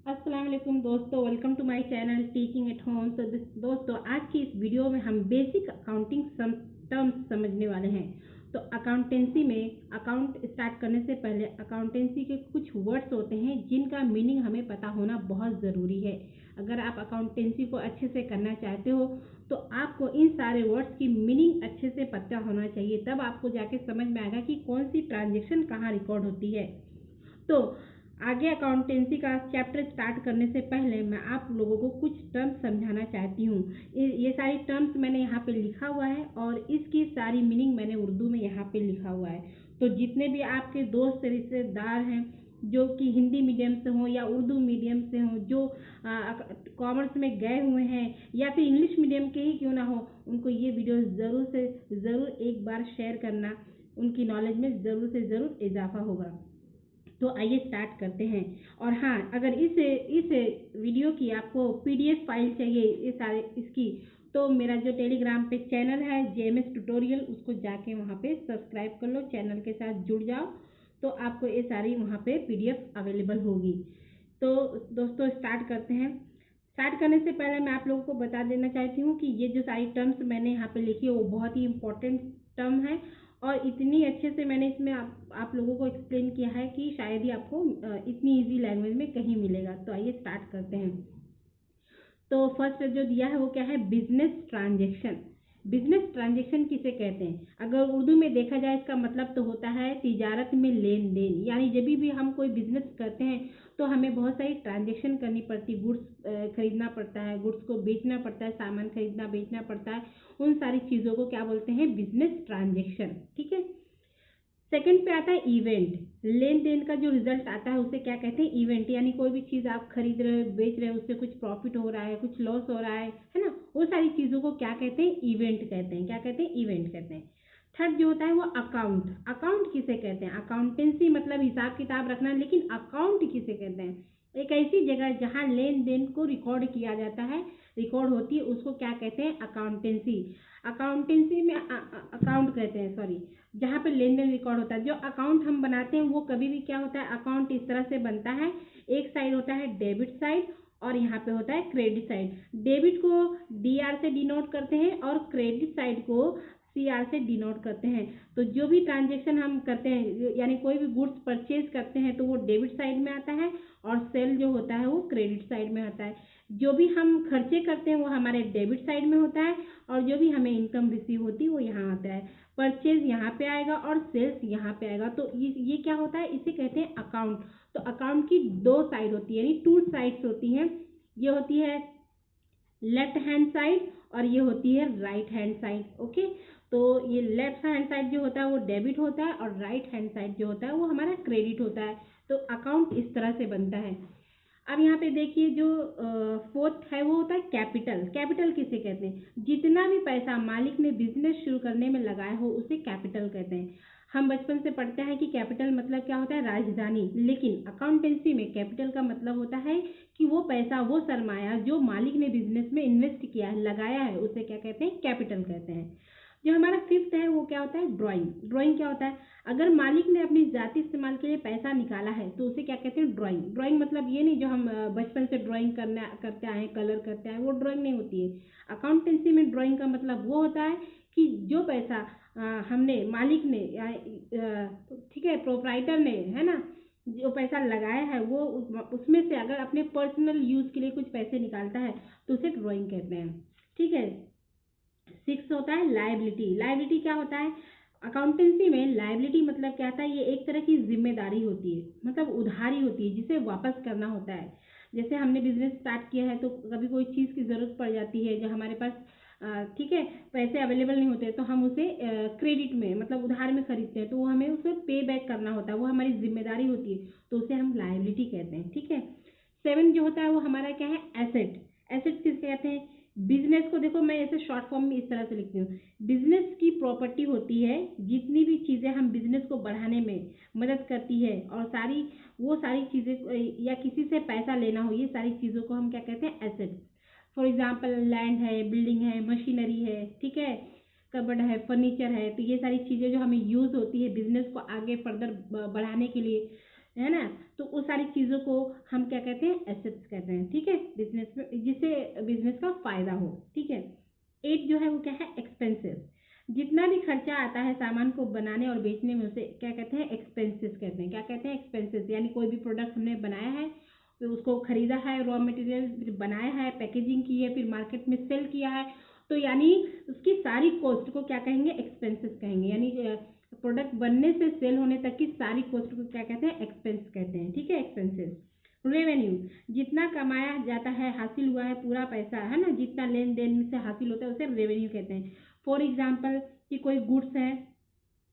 अस्सलाम वालेकुम दोस्तों, welcome to my channel teaching at home. तो दोस्तों, आज की इस वीडियो में हम बेसिक अकाउंटिंग टर्म्स समझने वाले हैं। तो अकाउंटेंसी में अकाउंट स्टार्ट करने से पहले अकाउंटेंसी के कुछ वर्ड्स होते हैं जिनका मीनिंग हमें पता होना बहुत ज़रूरी है। अगर आप अकाउंटेंसी को अच्छे से करना चाहते हो तो आपको इन सारे वर्ड्स की मीनिंग अच्छे से पता होना चाहिए, तब आपको जाके समझ में आएगा कि कौन सी ट्रांजेक्शन कहाँ रिकॉर्ड होती है। तो आगे अकाउंटेंसी का चैप्टर स्टार्ट करने से पहले मैं आप लोगों को कुछ टर्म्स समझाना चाहती हूँ। ये सारी टर्म्स मैंने यहाँ पे लिखा हुआ है और इसकी सारी मीनिंग मैंने उर्दू में यहाँ पे लिखा हुआ है। तो जितने भी आपके दोस्त रिश्तेदार हैं जो कि हिंदी मीडियम से हों या उर्दू मीडियम से हों, जो कॉमर्स में गए हुए हैं या फिर इंग्लिश मीडियम के ही क्यों ना हो, उनको ये वीडियो ज़रूर से ज़रूर एक बार शेयर करना, उनकी नॉलेज में ज़रूर से ज़रूर इजाफा होगा। तो आइए स्टार्ट करते हैं। और हाँ, अगर इस वीडियो की आपको पीडीएफ फाइल चाहिए इसकी, तो मेरा जो टेलीग्राम पे चैनल है जेएमएस ट्यूटोरियल, उसको जाके वहाँ पे सब्सक्राइब कर लो, चैनल के साथ जुड़ जाओ, तो आपको ये सारी वहाँ पे पीडीएफ अवेलेबल होगी। तो दोस्तों, स्टार्ट करते हैं। स्टार्ट करने से पहले मैं आप लोगों को बता देना चाहती हूँ कि ये जो सारी टर्म्स मैंने यहाँ पे लिखी है वो बहुत ही इंपॉर्टेंट टर्म है और इतनी अच्छे से मैंने इसमें आप लोगों को एक्सप्लेन किया है कि शायद ही आपको इतनी इजी लैंग्वेज में कहीं मिलेगा। तो आइए स्टार्ट करते हैं। तो फर्स्ट जो दिया है वो क्या है, बिजनेस ट्रांजेक्शन। बिजनेस ट्रांजेक्शन किसे कहते हैं? अगर उर्दू में देखा जाए इसका मतलब तो होता है तिजारत में लेन देन, यानी जब भी हम कोई बिजनेस करते हैं तो हमें बहुत सारी ट्रांजेक्शन करनी पड़ती, गुड्स खरीदना पड़ता है, गुड्स को बेचना पड़ता है, सामान खरीदना बेचना पड़ता है, उन सारी चीज़ों को क्या बोलते हैं, बिजनेस ट्रांजेक्शन। ठीक है। सेकंड पे आता है इवेंट। लेन देन का जो रिजल्ट आता है उसे क्या कहते हैं, इवेंट। यानी कोई भी चीज़ आप खरीद रहे हो, बेच रहे हो, उससे कुछ प्रॉफिट हो रहा है, कुछ लॉस हो रहा है ना, वो सारी चीज़ों को क्या कहते हैं, इवेंट कहते हैं। क्या कहते हैं, इवेंट कहते हैं। थर्ड जो होता है वो अकाउंट। अकाउंट किसे कहते हैं? अकाउंटेंसी मतलब हिसाब किताब रखना, लेकिन अकाउंट किसे कहते हैं? एक ऐसी जगह जहाँ लेन देन को रिकॉर्ड किया जाता है, रिकॉर्ड होती है, उसको क्या कहते हैं, अकाउंटेंसी। अकाउंटेंसी में अकाउंट कहते हैं, सॉरी, जहाँ पे लेन देन रिकॉर्ड होता है। जो अकाउंट हम बनाते हैं वो कभी भी क्या होता है, अकाउंट इस तरह से बनता है, एक साइड होता है डेबिट साइड और यहाँ पे होता है क्रेडिट साइड। डेबिट को डीआर से डिनोट करते हैं और क्रेडिट साइड को सीआर से डिनोट करते हैं। तो जो भी ट्रांजेक्शन हम करते हैं, यानी कोई भी गुड्स परचेज करते हैं, तो वो डेबिट साइड में आता है और सेल जो होता है वो क्रेडिट साइड में आता है। जो भी हम खर्चे करते हैं वो हमारे डेबिट साइड में होता है और जो भी हमें इनकम रिसीव होती है वो यहाँ आता है। परचेज यहाँ पे आएगा और सेल्स यहाँ पे आएगा। तो ये क्या होता है, इसे कहते हैं अकाउंट। तो अकाउंट की दो साइड होती है, यानी टू साइड्स होती हैं। ये होती है लेफ्ट हैंड साइड और ये होती है राइट हैंड साइड। ओके। तो ये लेफ्ट हैंड साइड जो होता है वो डेबिट होता है और राइट हैंड साइड जो होता है वो हमारा क्रेडिट होता है। तो अकाउंट इस तरह से बनता है। अब यहाँ पे देखिए, जो फोर्थ है वो होता है कैपिटल। कैपिटल किसे कहते हैं? जितना भी पैसा मालिक ने बिजनेस शुरू करने में लगाया हो उसे कैपिटल कहते हैं। हम बचपन से पढ़ते हैं कि कैपिटल मतलब क्या होता है, राजधानी, लेकिन अकाउंटेंसी में कैपिटल का मतलब होता है कि वो पैसा, वो सरमाया जो मालिक ने बिजनेस में इन्वेस्ट किया है, लगाया है, उसे क्या कहते हैं, कैपिटल कहते हैं। जो हमारा फिफ्थ है वो क्या होता है, ड्राइंग। ड्राइंग क्या होता है? अगर मालिक ने अपनी जाति इस्तेमाल के लिए पैसा निकाला है तो उसे क्या कहते हैं, ड्राइंग। ड्राइंग मतलब ये नहीं जो हम बचपन से ड्राइंग करते आए, कलर करते आए, वो ड्राइंग नहीं होती है। अकाउंटेंसी में ड्राइंग का मतलब वो होता है कि जो पैसा हमने, मालिक ने, ठीक है, प्रोप्राइटर ने, है ना, जो पैसा लगाया है वो उसमें से अगर अपने पर्सनल यूज के लिए कुछ पैसे निकालता है तो उसे ड्राइंग कहते हैं। ठीक है। सिक्स होता है लायबिलिटी। लायबिलिटी क्या होता है? अकाउंटेंसी में लायबिलिटी मतलब क्या होता है, ये एक तरह की जिम्मेदारी होती है, मतलब उधारी होती है जिसे वापस करना होता है। जैसे हमने बिजनेस स्टार्ट किया है तो कभी कोई चीज़ की ज़रूरत पड़ जाती है, जो हमारे पास ठीक है, पैसे अवेलेबल नहीं होते, तो हम उसे क्रेडिट में, मतलब उधार में खरीदते हैं, तो वो हमें उसे पे बैक करना होता है, वो हमारी जिम्मेदारी होती है, तो उसे हम लायबिलिटी कहते हैं। ठीक है। सेवन जो होता है वो हमारा क्या है, एसेट। एसेट किसे कहते हैं? बिजनेस को देखो, मैं ऐसे शॉर्ट फॉर्म में इस तरह से लिखती हूँ, बिजनेस की प्रॉपर्टी होती है जितनी भी चीज़ें हम बिजनेस को बढ़ाने में मदद करती है, और वो सारी चीज़ें, या किसी से पैसा लेना हो, ये सारी चीज़ों को हम क्या कहते हैं, एसेट्स। फॉर एग्जाम्पल लैंड है, बिल्डिंग है, मशीनरी है, ठीक है, कबर्ड है, फर्नीचर है, तो ये सारी चीज़ें जो हमें यूज़ होती है बिजनेस को आगे फर्दर बढ़ाने के लिए, है ना। तो उस सारी चीज़ों को हम क्या कहते हैं, एसेट्स कहते हैं, ठीक है, बिजनेस में, जिससे बिजनेस का फायदा हो, ठीक है। 8 जो है वो क्या है, एक्सपेंसेस। जितना भी खर्चा आता है सामान को बनाने और बेचने में, उसे क्या कहते हैं, एक्सपेंसेस कहते हैं। क्या कहते हैं, एक्सपेंसेस। यानी कोई भी प्रोडक्ट हमने बनाया है, फिर उसको खरीदा है, रॉ मटेरियल, फिर बनाया है, पैकेजिंग की है, फिर मार्केट में सेल किया है, तो यानी उसकी सारी कॉस्ट को क्या कहेंगे, एक्सपेंसेस कहेंगे। यानी प्रोडक्ट बनने से सेल होने तक की सारी कॉस्ट को क्या कहते हैं, एक्सपेंस कहते हैं, ठीक है, एक्सपेंसेस। रेवेन्यू, जितना कमाया जाता है, हासिल हुआ है पूरा पैसा, है ना, जितना लेन देन से हासिल होता है उसे रेवेन्यू कहते हैं। फॉर एग्जाम्पल कि कोई गुड्स है,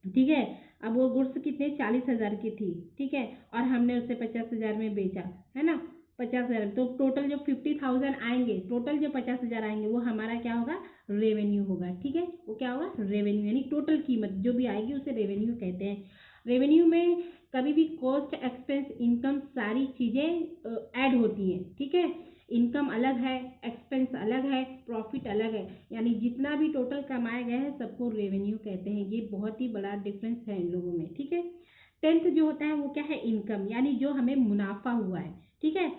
ठीक है, अब वो गुड्स कितने, 40,000 की थी, ठीक है, और हमने उसे 50,000 में बेचा, है ना, 50,000, तो टोटल जो 50,000 आएंगे, टोटल जो 50,000 आएंगे वो हमारा क्या होगा, रेवेन्यू होगा, ठीक है, वो क्या होगा, रेवेन्यू, यानी टोटल कीमत जो भी आएगी उसे रेवेन्यू कहते हैं। रेवेन्यू में कभी भी कॉस्ट, एक्सपेंस, इनकम सारी चीज़ें ऐड होती हैं, ठीक है। इनकम अलग है, एक्सपेंस अलग है, प्रॉफिट अलग है, यानी जितना भी टोटल कमाया गया है सबको रेवेन्यू कहते हैं। ये बहुत ही बड़ा डिफरेंस है इन लोगों में, ठीक है। 10th जो होता है वो क्या है, इनकम, यानी जो हमें मुनाफा हुआ है, ठीक है।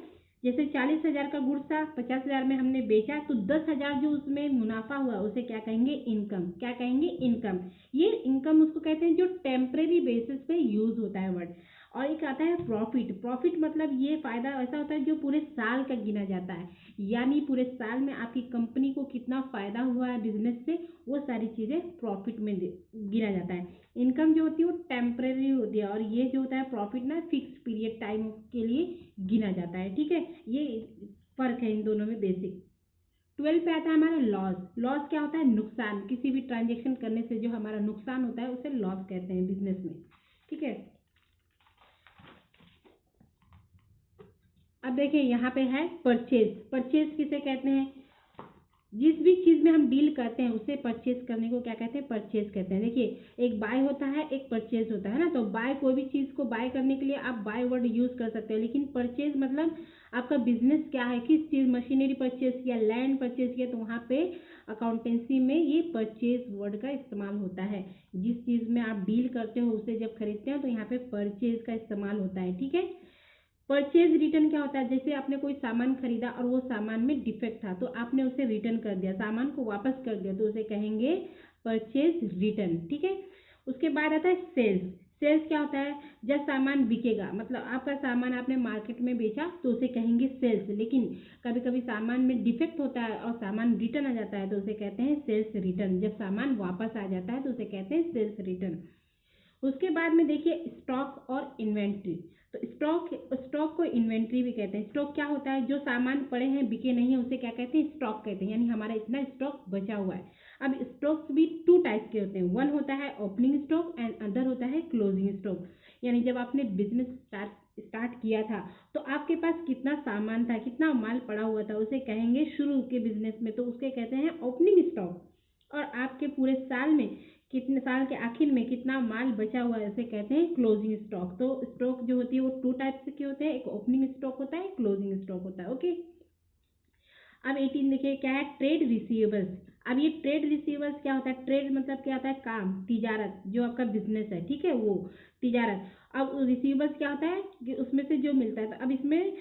जैसे 40,000 का गुड्स था, 50,000 में हमने बेचा, तो 10,000 जो उसमें मुनाफा हुआ उसे क्या कहेंगे, इनकम। क्या कहेंगे, इनकम। ये इनकम उसको कहते हैं जो टेम्परेरी बेसिस पे यूज होता है वर्ड। और एक आता है प्रॉफिट। प्रॉफिट मतलब ये फायदा ऐसा होता है जो पूरे साल का गिना जाता है, यानी पूरे साल में आपकी कंपनी को कितना फायदा हुआ है बिजनेस से, वो सारी चीजें प्रॉफिट में गिना जाता है। इनकम जो होती है वो टेम्परेरी होती है, और ये जो होता है प्रॉफिट ना, फिक्स पीरियड टाइम के लिए गिना जाता है, ठीक है। ये फर्क है इन दोनों में बेसिक। 12 पे आता है हमारा लॉस। लॉस क्या होता है, नुकसान। किसी भी ट्रांजेक्शन करने से जो हमारा नुकसान होता है उसे लॉस कहते हैं बिजनेस में, ठीक है। अब देखिए यहाँ पे है परचेज। परचेज किसे कहते हैं, जिस भी चीज में हम डील करते हैं उसे परचेज करने को क्या कहते हैं, परचेज कहते हैं। देखिए एक बाय होता है, एक परचेज होता है ना। तो बाय, कोई भी चीज को बाय करने के लिए आप बाय वर्ड यूज कर सकते हो, लेकिन परचेज मतलब आपका बिजनेस क्या है, किस चीज, मशीनरी परचेज किया, लैंड परचेज किया, तो वहाँ पे अकाउंटेंसी में ये परचेज वर्ड का इस्तेमाल होता है। जिस चीज में आप डील करते हो उसे जब खरीदते हो तो यहाँ पे परचेज का इस्तेमाल होता है, ठीक है। परचेज रिटर्न क्या होता है, जैसे आपने कोई सामान खरीदा और वो सामान में डिफेक्ट था तो आपने उसे रिटर्न कर दिया, सामान को वापस कर दिया, तो उसे कहेंगे परचेज रिटर्न, ठीक है। उसके बाद आता है सेल्स। सेल्स क्या होता है, जब सामान बिकेगा, मतलब आपका सामान आपने मार्केट में बेचा तो उसे कहेंगे सेल्स। लेकिन कभी कभी सामान में डिफेक्ट होता है और सामान रिटर्न आ जाता है तो उसे कहते हैं सेल्स रिटर्न। जब सामान वापस आ जाता है तो उसे कहते हैं सेल्स रिटर्न। उसके बाद में देखिए स्टॉक और इन्वेंट्री। तो स्टॉक को इन्वेंट्री भी कहते हैं। स्टॉक क्या होता है, जो सामान पड़े हैं बिके नहीं है उसे क्या कहते हैं, स्टॉक कहते हैं, यानी हमारा इतना स्टॉक बचा हुआ है। अब स्टॉक्स भी 2 टाइप के होते हैं, वन होता है ओपनिंग स्टॉक एंड अदर होता है क्लोजिंग स्टॉक। यानी जब आपने बिजनेस स्टार्ट किया था तो आपके पास कितना सामान था, कितना माल पड़ा हुआ था, उसे कहेंगे शुरू के बिजनेस में तो उसके कहते हैं ओपनिंग स्टॉक। और आपके पूरे साल में, कितने साल के आखिर में कितना माल बचा हुआ है उसे कहते हैं क्लोजिंग स्टॉक। तो स्टॉक जो होती है वो 2 टाइप्स के होते हैं, एक ओपनिंग स्टॉक होता है, क्लोजिंग स्टॉक होता है, ओके। अब 18 देखिए क्या है, ट्रेड रिसीवेबल्स। अब ये ट्रेड रिसीवेबल्स क्या होता है, ट्रेड मतलब क्या होता है, काम, तिजारत, जो आपका बिजनेस है, ठीक है, वो तिजारत। अब रिसीवेबल्स क्या होता है कि उसमें से जो मिलता है, तो अब इसमें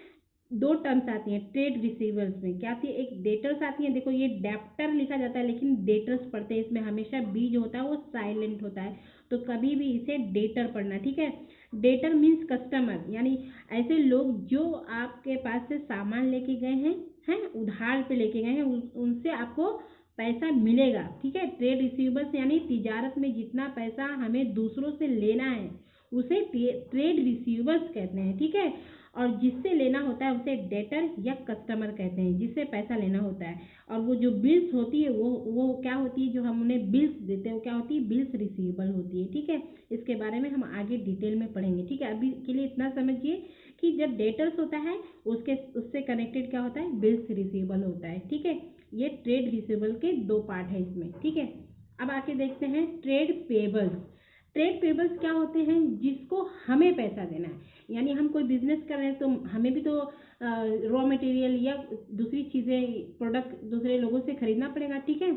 2 टर्म्स आती हैं ट्रेड रिसीवर्स में, क्या आती है, एक डेटर्स आती है। देखो ये डेप्टर लिखा जाता है लेकिन डेटर्स पढ़ते हैं, इसमें हमेशा बी जो होता है वो साइलेंट होता है, तो कभी भी इसे डेटर पढ़ना, ठीक है। डेटर मीन्स कस्टमर, यानी ऐसे लोग जो आपके पास से सामान लेके गए हैं उधार पे लेके गए हैं, उनसे आपको पैसा मिलेगा, ठीक है। ट्रेड रिसीवेबल्स यानी तिजारत में जितना पैसा हमें दूसरों से लेना है उसे ट्रेड रिसीवेबल्स कहते हैं, ठीक है। और जिससे लेना होता है उसे डेटर या कस्टमर कहते हैं, जिससे पैसा लेना होता है। और वो जो बिल्स होती है वो क्या होती है, जो हम उन्हें बिल्स देते हैं वो क्या होती है, बिल्स रिसीवेबल होती है, ठीक है। इसके बारे में हम आगे डिटेल में पढ़ेंगे, ठीक है। अभी के लिए इतना समझिए कि जब डेटर्स होता है उससे कनेक्टेड क्या होता है, बिल्स रिसीवेबल होता है, ठीक है। ये ट्रेड रिसीवेबल के 2 पार्ट है इसमें, ठीक है। अब आके देखते हैं ट्रेड पेबल्स। ट्रेड पेबल्स क्या होते हैं, जिसको हमें पैसा देना है, यानी हम कोई बिजनेस कर रहे हैं तो हमें भी तो रॉ मटेरियल या दूसरी चीज़ें, प्रोडक्ट दूसरे लोगों से खरीदना पड़ेगा, ठीक है।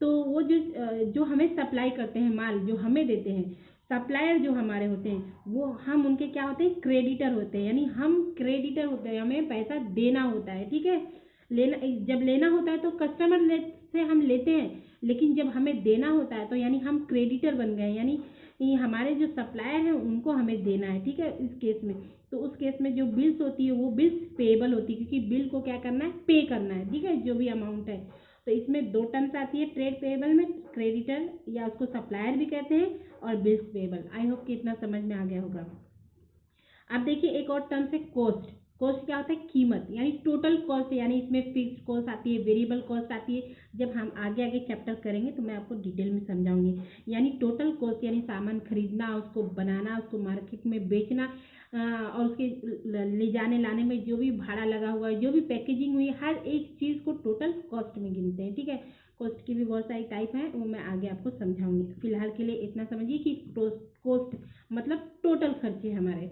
तो वो जो हमें सप्लाई करते हैं, माल जो हमें देते हैं, सप्लायर जो हमारे होते हैं वो हम उनके क्या होते हैं, क्रेडिटर होते हैं, यानी हम क्रेडिटर होते हैं, हमें पैसा देना होता है, ठीक है। लेना, जब लेना होता है तो कस्टमर से हम लेते हैं, लेकिन जब हमें देना होता है तो यानी हम क्रेडिटर बन गए, यानी ये हमारे जो सप्लायर हैं उनको हमें देना है, ठीक है। इस केस में तो उस केस में जो बिल्स होती है वो बिल्स पेएबल होती है, क्योंकि बिल को क्या करना है, पे करना है, ठीक है, जो भी अमाउंट है। तो इसमें दो टर्म्स आती है ट्रेड पेएबल में, क्रेडिटर या उसको सप्लायर भी कहते हैं, और बिल्स पेएबल। आई होप कि इतना समझ में आ गया होगा। अब देखिए एक और टर्म है कॉस्ट। कॉस्ट क्या होता है, कीमत, यानी टोटल कॉस्ट, यानी इसमें फिक्स्ड कॉस्ट आती है, वेरिएबल कॉस्ट आती है। जब हम आगे आगे चैप्टर करेंगे तो मैं आपको डिटेल में समझाऊंगी। यानी टोटल कॉस्ट यानी सामान खरीदना, उसको बनाना, उसको मार्केट में बेचना, और उसके ले जाने लाने में जो भी भाड़ा लगा हुआ है, जो भी पैकेजिंग हुई, हर एक चीज़ को टोटल कॉस्ट में गिनते हैं, ठीक है। कॉस्ट की भी बहुत सारी टाइप है, वो मैं आगे आपको समझाऊंगी। फिलहाल के लिए इतना समझिए कि कॉस्ट मतलब टोटल खर्चे हमारे।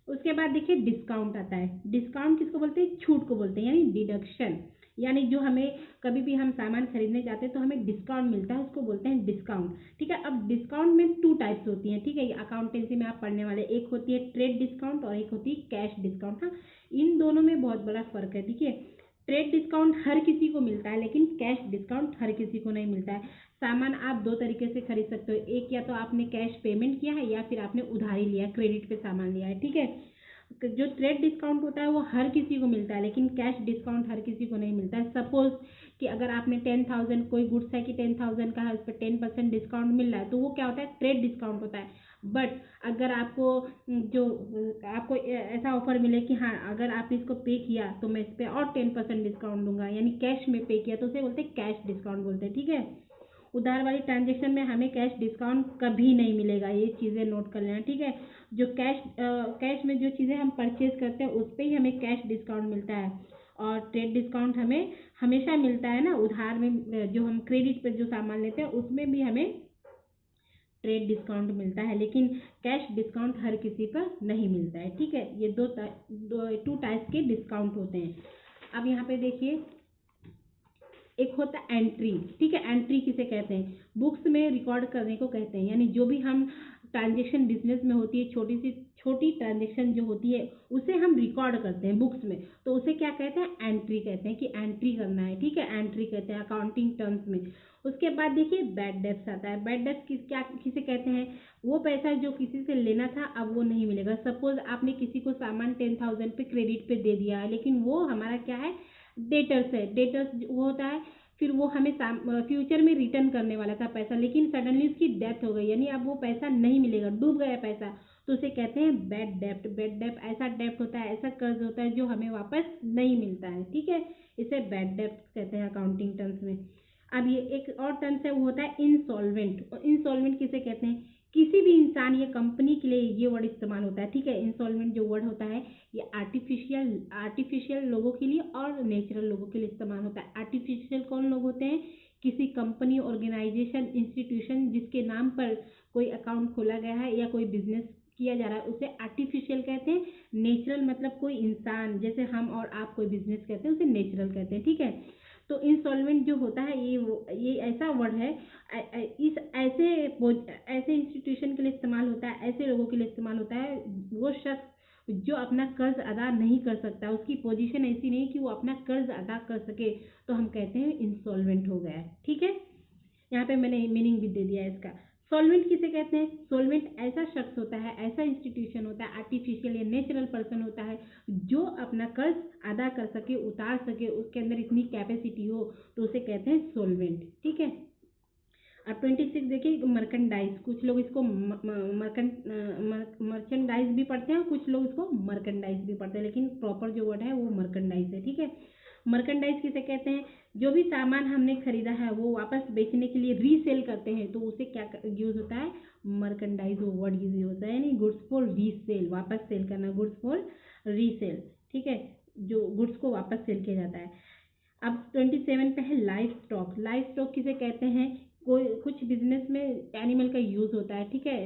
उसके बाद देखिए डिस्काउंट आता है। डिस्काउंट किसको बोलते हैं, छूट को बोलते हैं, यानी डिडक्शन, यानी जो हमें कभी भी हम सामान खरीदने जाते हैं तो हमें डिस्काउंट मिलता है, उसको बोलते हैं डिस्काउंट, ठीक है। अब डिस्काउंट में टू टाइप्स होती हैं, ठीक है, अकाउंटेंसी में आप पढ़ने वाले, एक होती है ट्रेड डिस्काउंट और एक होती है कैश डिस्काउंट। हाँ, इन दोनों में बहुत बड़ा फर्क है, ठीक है। ट्रेड डिस्काउंट हर किसी को मिलता है, लेकिन कैश डिस्काउंट हर किसी को नहीं मिलता है। सामान आप दो तरीके से खरीद सकते हो, एक या तो आपने कैश पेमेंट किया है या फिर आपने उधारी लिया, क्रेडिट पे सामान लिया है, ठीक है। जो ट्रेड डिस्काउंट होता है वो हर किसी को मिलता है, लेकिन कैश डिस्काउंट हर किसी को नहीं मिलता है। सपोज कि अगर आपने 10,000 कोई गुड्स है कि 10,000 का है, उस पर 10% डिस्काउंट मिल रहा है, तो वो क्या होता है, ट्रेड डिस्काउंट होता है। बट अगर आपको जो आपको ऐसा ऑफर मिले कि हाँ अगर आप इसको पे किया तो मैं इस पर और 10% डिस्काउंट दूंगा, यानी कैश में पे किया, तो उसे बोलते हैं कैश डिस्काउंट बोलते हैं, ठीक है। उधार वाली ट्रांजेक्शन में हमें कैश डिस्काउंट कभी नहीं मिलेगा, ये चीज़ें नोट कर लेना, ठीक है। जो कैश में जो चीज़ें हम परचेज करते हैं उस पर ही हमें कैश डिस्काउंट मिलता है, और ट्रेड डिस्काउंट हमें हमेशा मिलता है ना, उधार में जो हम क्रेडिट पर जो सामान लेते हैं उसमें भी हमें ट्रेड डिस्काउंट मिलता है, लेकिन कैश डिस्काउंट हर किसी पर नहीं मिलता है, ठीक है। ये टू टाइप्स के डिस्काउंट होते हैं। अब यहाँ पे देखिए एक होता है एंट्री, ठीक है। एंट्री किसे कहते हैं, बुक्स में रिकॉर्ड करने को कहते हैं, यानी जो भी हम ट्रांजेक्शन बिजनेस में होती है, छोटी सी छोटी ट्रांजेक्शन जो होती है उसे हम रिकॉर्ड करते हैं बुक्स में, तो उसे क्या कहते हैं, एंट्री कहते हैं, कि एंट्री करना है, ठीक है, एंट्री कहते हैं अकाउंटिंग टर्म्स में। उसके बाद देखिए बैड डेब्ट्स आता है। बैड डेब्ट्स किसे कहते हैं, वो पैसा जो किसी से लेना था अब वो नहीं मिलेगा। सपोज आपने किसी को सामान 10,000 पे क्रेडिट पे दे दिया है, लेकिन वो हमारा क्या है, डेटर्स है। डेटर्स वो होता है, फिर वो हमें फ्यूचर में रिटर्न करने वाला था पैसा, लेकिन सडनली उसकी डेथ हो गई, यानी अब वो पैसा नहीं मिलेगा, डूब गया पैसा, तो उसे कहते हैं बैड डेप्ट। बैड डेप्ट ऐसा डेप्ट होता है, ऐसा कर्ज होता है जो हमें वापस नहीं मिलता है, ठीक है, इसे बैड डेप्ट कहते हैं अकाउंटिंग टर्म्स में। अब ये एक और टर्म्स है, वो होता है इंसॉल्वेंट। और इंसॉल्वेंट किसे कहते हैं, किसी भी इंसान या कंपनी के लिए ये वर्ड इस्तेमाल होता है, ठीक है। इंसॉल्वेंट जो वर्ड होता है ये आर्टिफिशियल लोगों के लिए और नेचुरल लोगों के लिए इस्तेमाल होता है। आर्टिफिशियल कौन लोग होते हैं, किसी कंपनी, ऑर्गेनाइजेशन, इंस्टीट्यूशन जिसके नाम पर कोई अकाउंट खोला गया है या कोई बिजनेस किया जा रहा है, उसे आर्टिफिशियल कहते हैं। नेचुरल मतलब कोई इंसान, जैसे हम और आप कोई बिजनेस करते हैं उसे नेचुरल कहते हैं, ठीक है। तो इंसॉल्वेंट जो होता है ये ऐसा वर्ड है, इस ऐसे इंस्टीट्यूशन के लिए इस्तेमाल होता है, ऐसे लोगों के लिए इस्तेमाल होता है, वो शख्स जो अपना कर्ज अदा नहीं कर सकता, उसकी पोजीशन ऐसी नहीं कि वो अपना कर्ज अदा कर सके, तो हम कहते हैं इंसॉल्वेंट हो गया है, ठीक है। यहाँ पे मैंने मीनिंग भी दे दिया है इसका। सॉल्वेंट किसे कहते हैं, सॉल्वेंट ऐसा शख्स होता है, ऐसा इंस्टीट्यूशन होता है, आर्टिफिशियल या नेचुरल पर्सन होता है जो अपना कर्ज अदा कर सके, उतार सके, उसके अंदर इतनी कैपेसिटी हो, तो उसे कहते हैं सॉल्वेंट, ठीक है। अब 26 देखिए मर्केंडाइज, कुछ लोग इसको मर्चेंडाइज भी पढ़ते हैं और कुछ लोग इसको मर्केंडाइज भी पढ़ते हैं, लेकिन प्रॉपर जो वर्ड है वो मर्केंडाइज है, ठीक है। मर्केंडाइज किसे कहते हैं, जो भी सामान हमने खरीदा है वो वापस बेचने के लिए रीसेल करते हैं, तो उसे क्या यूज होता है, मर्केंडाइज वो वर्ड यूज होता है, यानी गुड्स फॉर रीसेल, वापस सेल करना, गुड्स फॉर रीसेल, ठीक है, जो गुड्स को वापस सेल किया जाता है। अब 27 पे है लाइफ स्टॉक। लाइफ स्टॉक किसे कहते हैं, कोई कुछ बिजनेस में एनिमल का यूज होता है, ठीक है,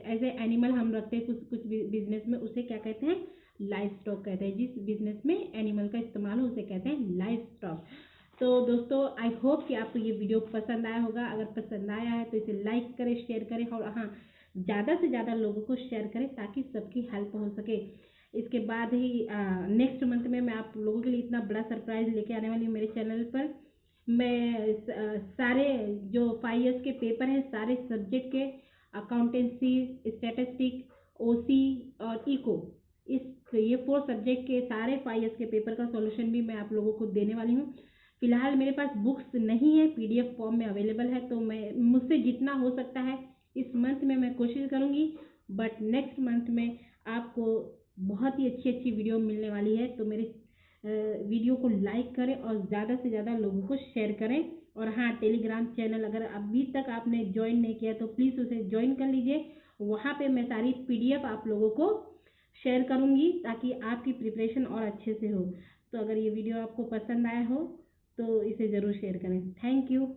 एज ए एनिमल हम रखते हैं कुछ कुछ बिजनेस में, उसे क्या कहते हैं, लाइफ स्टॉक कहते हैं। जिस बिजनेस में एनिमल का इस्तेमाल हो उसे कहते हैं लाइफ स्टॉक। तो दोस्तों आई होप कि आपको ये वीडियो पसंद आया होगा। अगर पसंद आया है तो इसे लाइक करें, शेयर करें, और हाँ ज़्यादा से ज़्यादा लोगों को शेयर करें ताकि सबकी हेल्प हो सके। इसके बाद ही नेक्स्ट मंथ में मैं आप लोगों के लिए इतना बड़ा सरप्राइज लेके आने वाली हूँ मेरे चैनल पर। मैं सारे जो 5 ईयर्स के पेपर हैं, सारे सब्जेक्ट के अकाउंटेंसी, स्टैटिस्टिक, ओसी और इको, इस ये 4 सब्जेक्ट के सारे 5 ईयर्स के पेपर का सॉल्यूशन भी मैं आप लोगों को देने वाली हूँ। फिलहाल मेरे पास बुक्स नहीं है, पीडीएफ फॉर्म में अवेलेबल है, तो मैं मुझसे जितना हो सकता है इस मंथ में मैं कोशिश करूँगी, बट नेक्स्ट मंथ में आपको बहुत ही अच्छी अच्छी वीडियो मिलने वाली है। तो मेरे वीडियो को लाइक करें और ज़्यादा से ज़्यादा लोगों को शेयर करें। और हाँ, टेलीग्राम चैनल अगर अभी तक आपने ज्वाइन नहीं किया तो प्लीज़ उसे ज्वाइन कर लीजिए। वहाँ पे मैं सारी पीडीएफ आप लोगों को शेयर करूँगी ताकि आपकी प्रिपरेशन और अच्छे से हो। तो अगर ये वीडियो आपको पसंद आया हो तो इसे ज़रूर शेयर करें। Thank you.